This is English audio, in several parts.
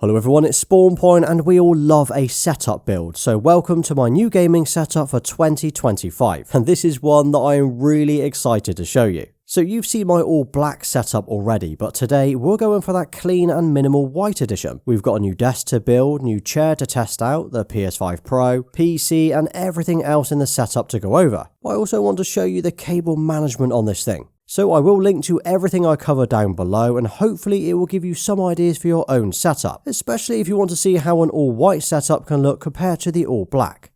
Hello everyone, it's SpawnPoiint and we all love a setup build, so welcome to my new gaming setup for 2025, and this is one that I am really excited to show you. So you've seen my all black setup already, but today we're going for that clean and minimal white edition. We've got a new desk to build, new chair to test out, the PS5 Pro, PC and everything else in the setup to go over. I also want to show you the cable management on this thing. So I will link to everything I cover down below and hopefully it will give you some ideas for your own setup, especially if you want to see how an all white setup can look compared to the all black.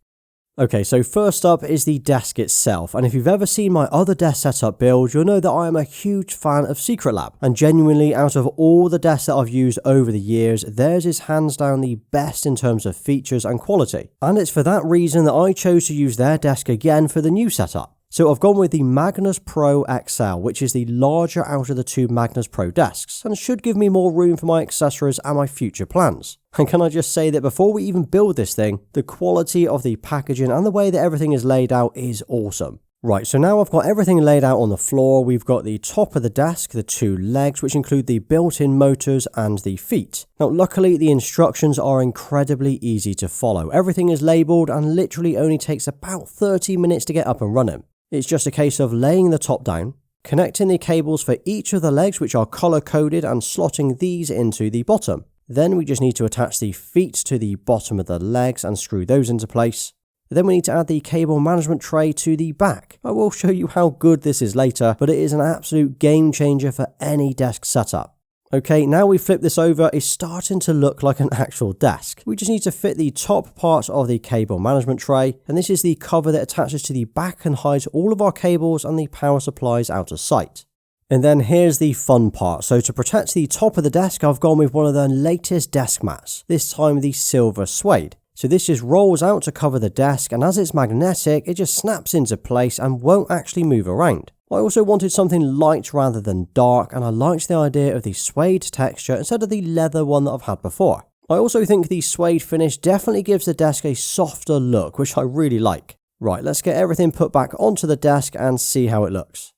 Okay, so first up is the desk itself, and if you've ever seen my other desk setup build, you'll know that I am a huge fan of Secretlab, and genuinely out of all the desks that I've used over the years, theirs is hands down the best in terms of features and quality, and it's for that reason that I chose to use their desk again for the new setup. So I've gone with the Magnus Pro XL, which is the larger out of the two Magnus Pro desks, and should give me more room for my accessories and my future plans. And can I just say that before we even build this thing, the quality of the packaging and the way that everything is laid out is awesome. Right, so now I've got everything laid out on the floor. We've got the top of the desk, the two legs, which include the built-in motors and the feet. Now, luckily, the instructions are incredibly easy to follow. Everything is labelled and literally only takes about 30 minutes to get up and running. It's just a case of laying the top down, connecting the cables for each of the legs, which are color-coded, and slotting these into the bottom. Then we just need to attach the feet to the bottom of the legs and screw those into place. Then we need to add the cable management tray to the back. I will show you how good this is later, but it is an absolute game changer for any desk setup. Okay, now we flip this over, it's starting to look like an actual desk. We just need to fit the top part of the cable management tray, and this is the cover that attaches to the back and hides all of our cables and the power supplies out of sight. And then here's the fun part. So to protect the top of the desk, I've gone with one of the latest desk mats, this time the silver suede. So this just rolls out to cover the desk, and as it's magnetic, it just snaps into place and won't actually move around. I also wanted something light rather than dark, and I liked the idea of the suede texture instead of the leather one that I've had before. I also think the suede finish definitely gives the desk a softer look, which I really like. Right, let's get everything put back onto the desk and see how it looks.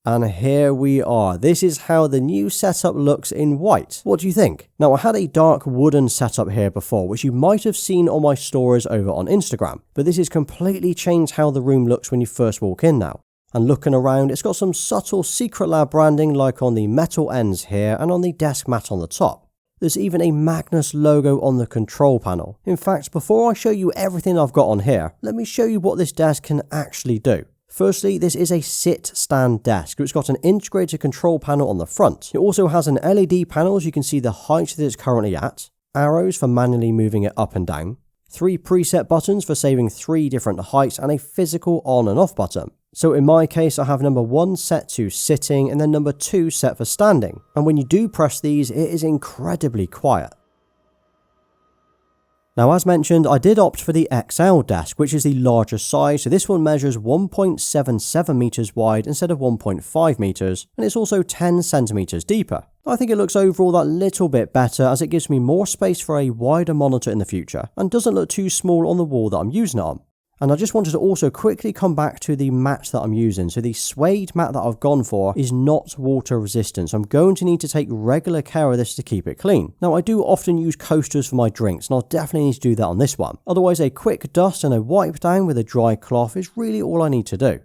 And here we are. This is how the new setup looks in white. What do you think? Now, I had a dark wooden setup here before, which you might have seen on my stories over on Instagram, but this has completely changed how the room looks when you first walk in now. And looking around, it's got some subtle Secretlab branding like on the metal ends here and on the desk mat on the top. There's even a Magnus logo on the control panel. In fact, before I show you everything I've got on here, let me show you what this desk can actually do. Firstly, this is a sit-stand desk, which got an integrated control panel on the front. It also has an LED panel, so you can see the height that it's currently at, arrows for manually moving it up and down, 3 preset buttons for saving 3 different heights, and a physical on and off button. So in my case, I have number 1 set to sitting and then number 2 set for standing. And when you do press these, it is incredibly quiet. Now, as mentioned, I did opt for the XL desk, which is the larger size, so this one measures 1.77 meters wide instead of 1.5 meters, and it's also 10 centimeters deeper. I think it looks overall that little bit better as it gives me more space for a wider monitor in the future, and doesn't look too small on the wall that I'm using it on. And I just wanted to also quickly come back to the mat that I'm using. So the suede mat that I've gone for is not water resistant, so I'm going to need to take regular care of this to keep it clean. Now, I do often use coasters for my drinks, and I'll definitely need to do that on this one. Otherwise, a quick dust and a wipe down with a dry cloth is really all I need to do.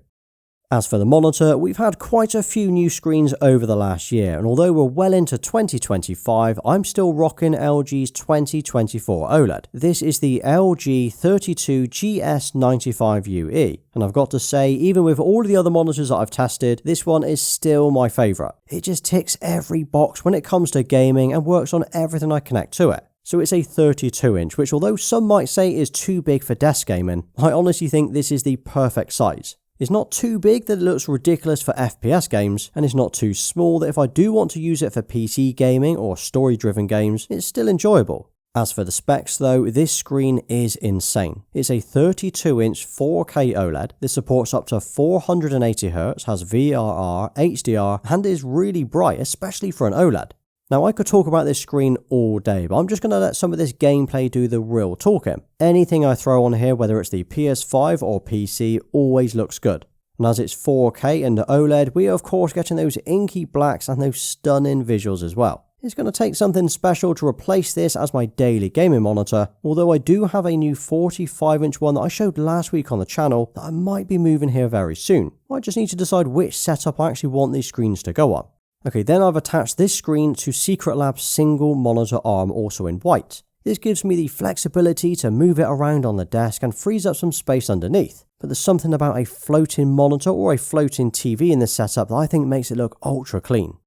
As for the monitor, we've had quite a few new screens over the last year, and although we're well into 2025, I'm still rocking LG's 2024 OLED. This is the LG 32GS95UE, and I've got to say, even with all of the other monitors that I've tested, this one is still my favourite. It just ticks every box when it comes to gaming and works on everything I connect to it. So it's a 32-inch, which although some might say is too big for desk gaming, I honestly think this is the perfect size. It's not too big that it looks ridiculous for FPS games, and it's not too small that if I do want to use it for PC gaming or story-driven games, it's still enjoyable. As for the specs though, this screen is insane. It's a 32-inch 4K OLED. This supports up to 480Hz, has VRR, HDR, and is really bright, especially for an OLED. Now, I could talk about this screen all day, but I'm just going to let some of this gameplay do the real talking. Anything I throw on here, whether it's the PS5 or PC, always looks good. And as it's 4K and OLED, we are of course getting those inky blacks and those stunning visuals as well. It's going to take something special to replace this as my daily gaming monitor, although I do have a new 45-inch one that I showed last week on the channel that I might be moving here very soon. I just need to decide which setup I actually want these screens to go on. Okay, then I've attached this screen to Secretlab's single monitor arm, also in white. This gives me the flexibility to move it around on the desk and frees up some space underneath. But there's something about a floating monitor or a floating TV in this setup that I think makes it look ultra clean.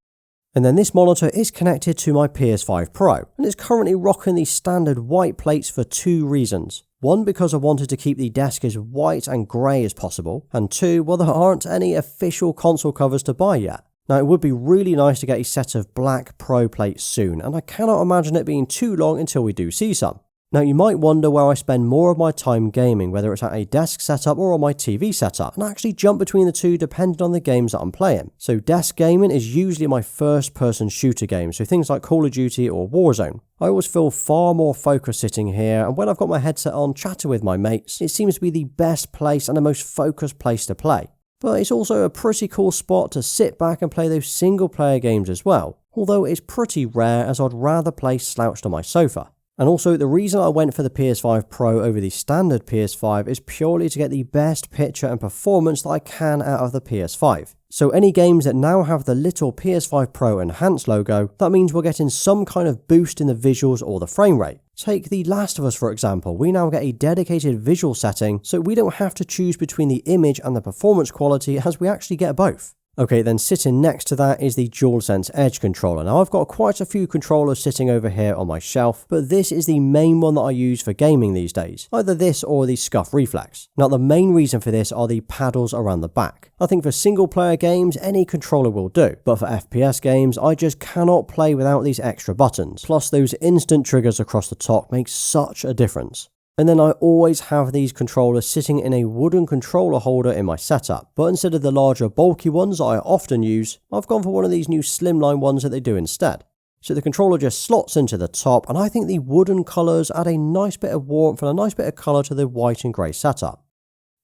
And then this monitor is connected to my PS5 Pro, and it's currently rocking the standard white plates for 2 reasons. 1, because I wanted to keep the desk as white and grey as possible, and 2, well, there aren't any official console covers to buy yet. Now, it would be really nice to get a set of black Pro plates soon, and I cannot imagine it being too long until we do see some. Now, you might wonder where I spend more of my time gaming, whether it's at a desk setup or on my TV setup, and I actually jump between the two depending on the games that I'm playing. So desk gaming is usually my first-person shooter game, so things like Call of Duty or Warzone. I always feel far more focused sitting here, and when I've got my headset on chatting with my mates, it seems to be the best place and the most focused place to play. But it's also a pretty cool spot to sit back and play those single-player games as well, although it's pretty rare as I'd rather play slouched on my sofa. And also, the reason I went for the PS5 Pro over the standard PS5 is purely to get the best picture and performance that I can out of the PS5. So any games that now have the little PS5 Pro Enhanced logo, that means we're getting some kind of boost in the visuals or the frame rate. Take The Last of Us for example, we now get a dedicated visual setting, so we don't have to choose between the image and the performance quality as we actually get both. Okay, then sitting next to that is the DualSense Edge controller. Now I've got quite a few controllers sitting over here on my shelf, but this is the main one that I use for gaming these days. Either this or the Scuff Reflex. Now the main reason for this are the paddles around the back. I think for single player games, any controller will do, but for FPS games, I just cannot play without these extra buttons. Plus those instant triggers across the top make such a difference. And then I always have these controllers sitting in a wooden controller holder in my setup, but instead of the larger bulky ones I often use, I've gone for one of these new slimline ones that they do instead. So the controller just slots into the top, and I think the wooden colours add a nice bit of warmth and a nice bit of colour to the white and grey setup.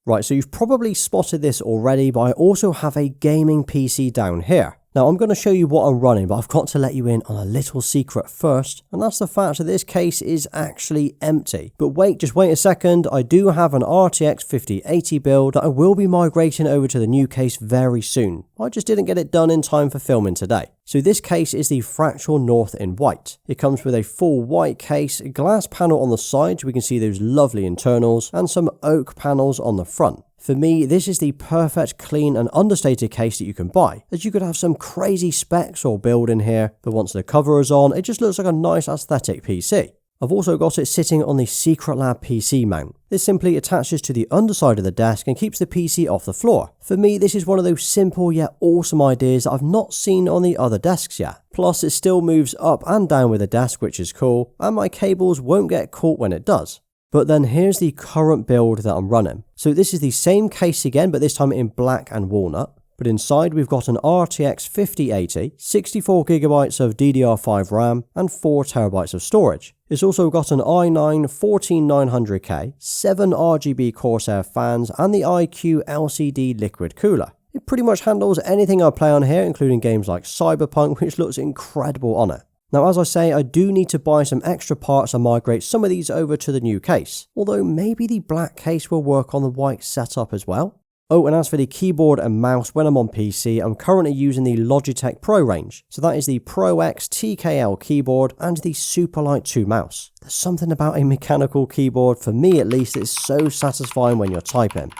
Right, so you've probably spotted this already, but I also have a gaming PC down here. Now I'm going to show you what I'm running, but I've got to let you in on a little secret first, and that's the fact that this case is actually empty. But wait, just wait a second, I do have an RTX 5080 build that I will be migrating over to the new case very soon. I just didn't get it done in time for filming today. So this case is the Fractal North in white. It comes with a full white case, a glass panel on the side so we can see those lovely internals, and some oak panels on the front. For me, this is the perfect clean and understated case that you can buy, as you could have some crazy specs or build in here, but once the cover is on, it just looks like a nice aesthetic PC. I've also got it sitting on the Secretlab PC mount. This simply attaches to the underside of the desk and keeps the PC off the floor. For me, this is one of those simple yet awesome ideas that I've not seen on the other desks yet. Plus, it still moves up and down with the desk, which is cool, and my cables won't get caught when it does. But then here's the current build that I'm running. So this is the same case again, but this time in black and walnut. But inside we've got an RTX 5080, 64GB of DDR5 RAM, and 4TB of storage. It's also got an i9 14900K, 7 RGB Corsair fans, and the iQ LCD liquid cooler. It pretty much handles anything I play on here, including games like Cyberpunk, which looks incredible on it. Now as I say, I do need to buy some extra parts and migrate some of these over to the new case, although maybe the black case will work on the white setup as well. Oh, and as for the keyboard and mouse, when I'm on PC, I'm currently using the Logitech Pro range. So that is the Pro X TKL keyboard and the Superlight 2 mouse. There's something about a mechanical keyboard, for me at least, it's so satisfying when you're typing.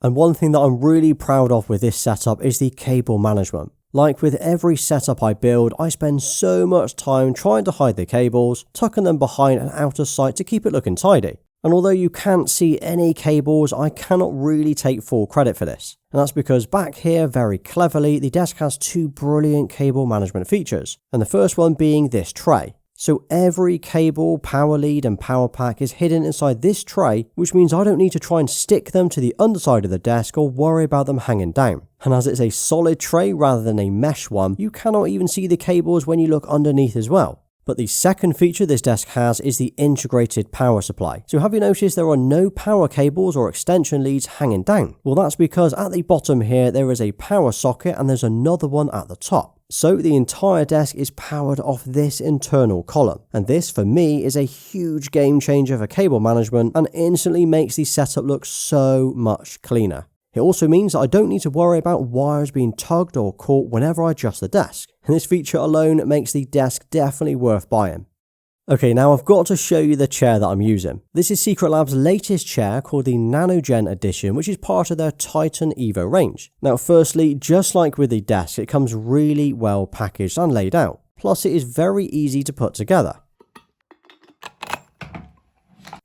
And one thing that I'm really proud of with this setup is the cable management. Like with every setup I build, I spend so much time trying to hide the cables, tucking them behind and out of sight to keep it looking tidy. And although you can't see any cables, I cannot really take full credit for this. And that's because back here, very cleverly, the desk has 2 brilliant cable management features. And the first one being this tray. So every cable, power lead and power pack is hidden inside this tray, which means I don't need to try and stick them to the underside of the desk or worry about them hanging down. And as it's a solid tray rather than a mesh one, you cannot even see the cables when you look underneath as well. But the second feature this desk has is the integrated power supply. So have you noticed there are no power cables or extension leads hanging down? Well, that's because at the bottom here there is a power socket and there's another one at the top. So the entire desk is powered off this internal column, and this for me is a huge game changer for cable management and instantly makes the setup look so much cleaner. It also means that I don't need to worry about wires being tugged or caught whenever I adjust the desk, and this feature alone makes the desk definitely worth buying. Okay, now I've got to show you the chair that I'm using. This is Secretlab's latest chair called the NanoGen Edition, which is part of their Titan Evo range. Now firstly, just like with the desk, it comes really well packaged and laid out. Plus it is very easy to put together.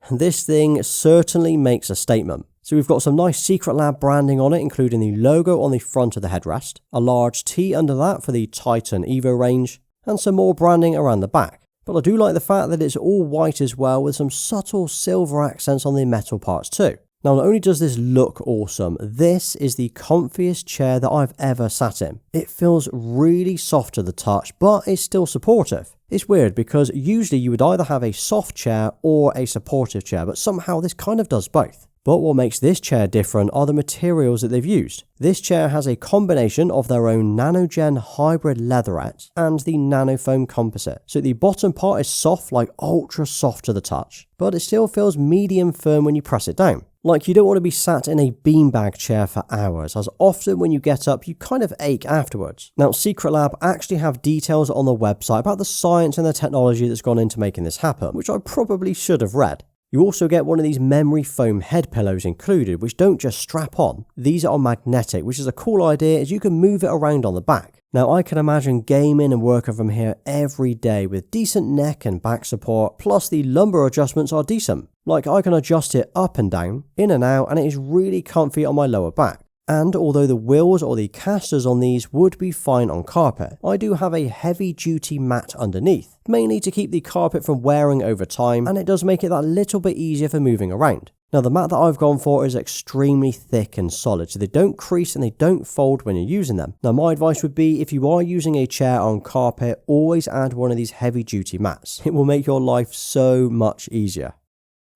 This thing certainly makes a statement. So we've got some nice Secretlab branding on it, including the logo on the front of the headrest, a large T under that for the Titan Evo range, and some more branding around the back. But I do like the fact that it's all white as well, with some subtle silver accents on the metal parts too. Now not only does this look awesome, this is the comfiest chair that I've ever sat in. It feels really soft to the touch, but it's still supportive. It's weird because usually you would either have a soft chair or a supportive chair, but somehow this kind of does both. But what makes this chair different are the materials that they've used. This chair has a combination of their own NanoGen hybrid leatherette and the nanofoam composite. So the bottom part is soft, like ultra soft to the touch, but it still feels medium firm when you press it down. Like you don't want to be sat in a beanbag chair for hours, as often when you get up you kind of ache afterwards. Now Secretlab actually have details on the website about the science and the technology that's gone into making this happen, which I probably should have read. You also get one of these memory foam head pillows included, which don't just strap on. These are magnetic, which is a cool idea as you can move it around on the back. Now I can imagine gaming and working from here every day with decent neck and back support, plus the lumbar adjustments are decent. Like I can adjust it up and down, in and out, and it is really comfy on my lower back. And although the wheels or the casters on these would be fine on carpet, I do have a heavy duty mat underneath, mainly to keep the carpet from wearing over time, and it does make it that little bit easier for moving around. Now the mat that I've gone for is extremely thick and solid, so they don't crease and they don't fold when you're using them. Now my advice would be, if you are using a chair on carpet, always add one of these heavy duty mats. It will make your life so much easier.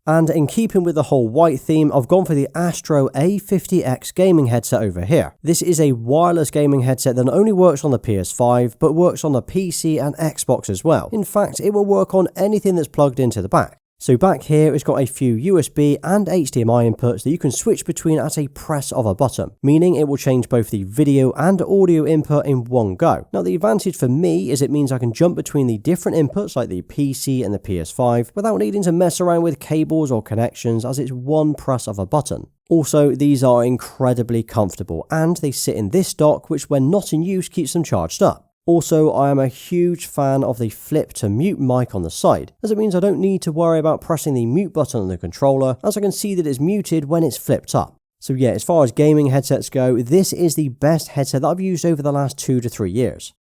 And in keeping with the whole white theme, I've gone for the Astro A50 X gaming headset over here. This is a wireless gaming headset that not only works on the PS5, but works on the PC and Xbox as well. In fact, it will work on anything that's plugged into the back. So back here it's got a few USB and HDMI inputs that you can switch between at a press of a button, meaning it will change both the video and audio input in one go. Now the advantage for me is it means I can jump between the different inputs like the PC and the PS5 without needing to mess around with cables or connections, as it's one press of a button. Also, these are incredibly comfortable and they sit in this dock, which when not in use keeps them charged up. Also, I am a huge fan of the flip to mute mic on the side, as it means I don't need to worry about pressing the mute button on the controller, as I can see that it's muted when it's flipped up. So yeah, as far as gaming headsets go, this is the best headset that I've used over the last 2 to 3 years.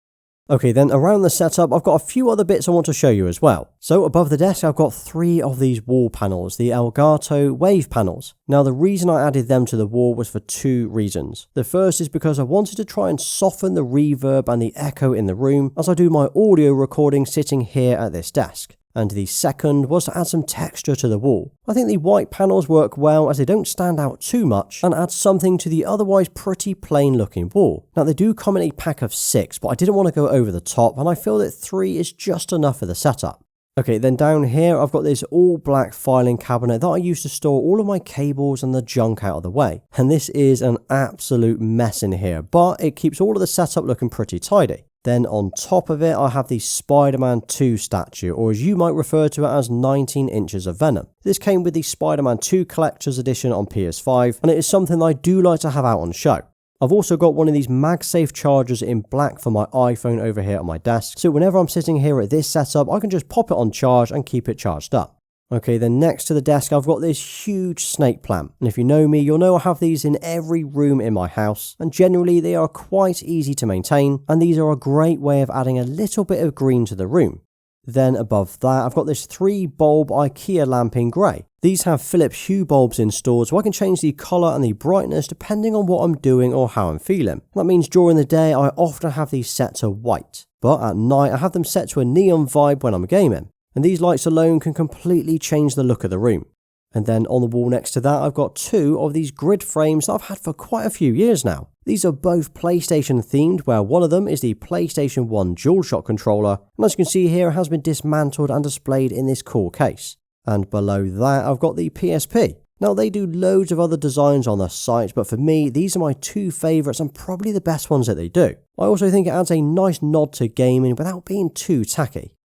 Okay, then around the setup, I've got a few other bits I want to show you as well. So above the desk, I've got 3 of these wall panels, the Elgato Wave panels. Now the reason I added them to the wall was for 2 reasons. The first is because I wanted to try and soften the reverb and the echo in the room as I do my audio recording sitting here at this desk. And the second was to add some texture to the wall. I think the white panels work well as they don't stand out too much and add something to the otherwise pretty plain looking wall. Now they do come in a pack of 6, but I didn't want to go over the top and I feel that 3 is just enough for the setup. Okay, then down here I've got this all black filing cabinet that I use to store all of my cables and the junk out of the way. And this is an absolute mess in here, but it keeps all of the setup looking pretty tidy. Then on top of it, I have the Spider-Man 2 statue, or as you might refer to it as 19 inches of Venom. This came with the Spider-Man 2 Collector's Edition on PS5, and it is something I do like to have out on show. I've also got one of these MagSafe chargers in black for my iPhone over here on my desk, so whenever I'm sitting here at this setup, I can just pop it on charge and keep it charged up. Okay, then next to the desk, I've got this huge snake plant. And if you know me, you'll know I have these in every room in my house. And generally, they are quite easy to maintain. And these are a great way of adding a little bit of green to the room. Then above that, I've got this 3-bulb IKEA lamp in grey. These have Philips Hue bulbs installed, so I can change the colour and the brightness depending on what I'm doing or how I'm feeling. That means during the day, I often have these set to white. But at night, I have them set to a neon vibe when I'm gaming. And these lights alone can completely change the look of the room. And then on the wall next to that, I've got 2 of these grid frames that I've had for quite a few years now. These are both PlayStation themed, where one of them is the PlayStation 1 DualShock controller, and as you can see here, it has been dismantled and displayed in this cool case. And below that, I've got the PSP. Now, they do loads of other designs on their site, but for me, these are my two favourites and probably the best ones that they do. I also think it adds a nice nod to gaming without being too tacky.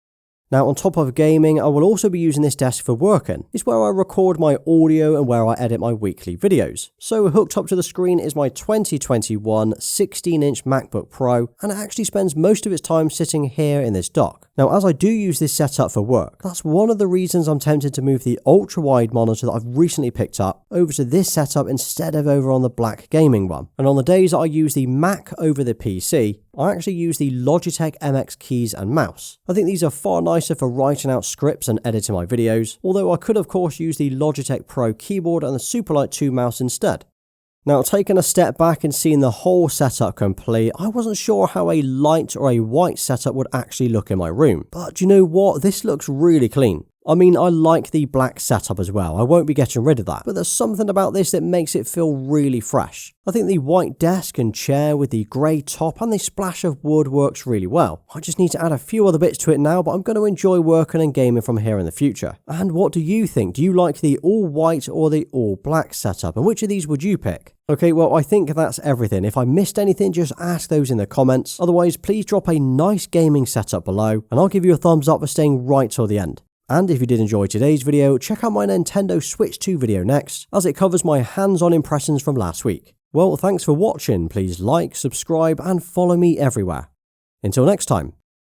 Now, on top of gaming, I will also be using this desk for working. It's where I record my audio and where I edit my weekly videos. So hooked up to the screen is my 2021 16-inch MacBook Pro, and it actually spends most of its time sitting here in this dock. Now, as I do use this setup for work, that's one of the reasons I'm tempted to move the ultra-wide monitor that I've recently picked up over to this setup instead of over on the black gaming one. And on the days that I use the Mac over the PC, I actually use the Logitech MX keys and mouse. I think these are far nicer for writing out scripts and editing my videos, although I could of course use the Logitech Pro keyboard and the Superlight 2 mouse instead. Now, taking a step back and seeing the whole setup complete, I wasn't sure how a light or a white setup would actually look in my room. But you know what? This looks really clean. I mean, I like the black setup as well, I won't be getting rid of that, but there's something about this that makes it feel really fresh. I think the white desk and chair with the grey top and the splash of wood works really well. I just need to add a few other bits to it now, but I'm going to enjoy working and gaming from here in the future. And what do you think? Do you like the all white or the all black setup, and which of these would you pick? Okay, well, I think that's everything. If I missed anything, just ask those in the comments. Otherwise, please drop a nice gaming setup below, and I'll give you a thumbs up for staying right till the end. And if you did enjoy today's video, check out my Nintendo Switch 2 video next, as it covers my hands-on impressions from last week. Well, thanks for watching. Please like, subscribe, and follow me everywhere. Until next time.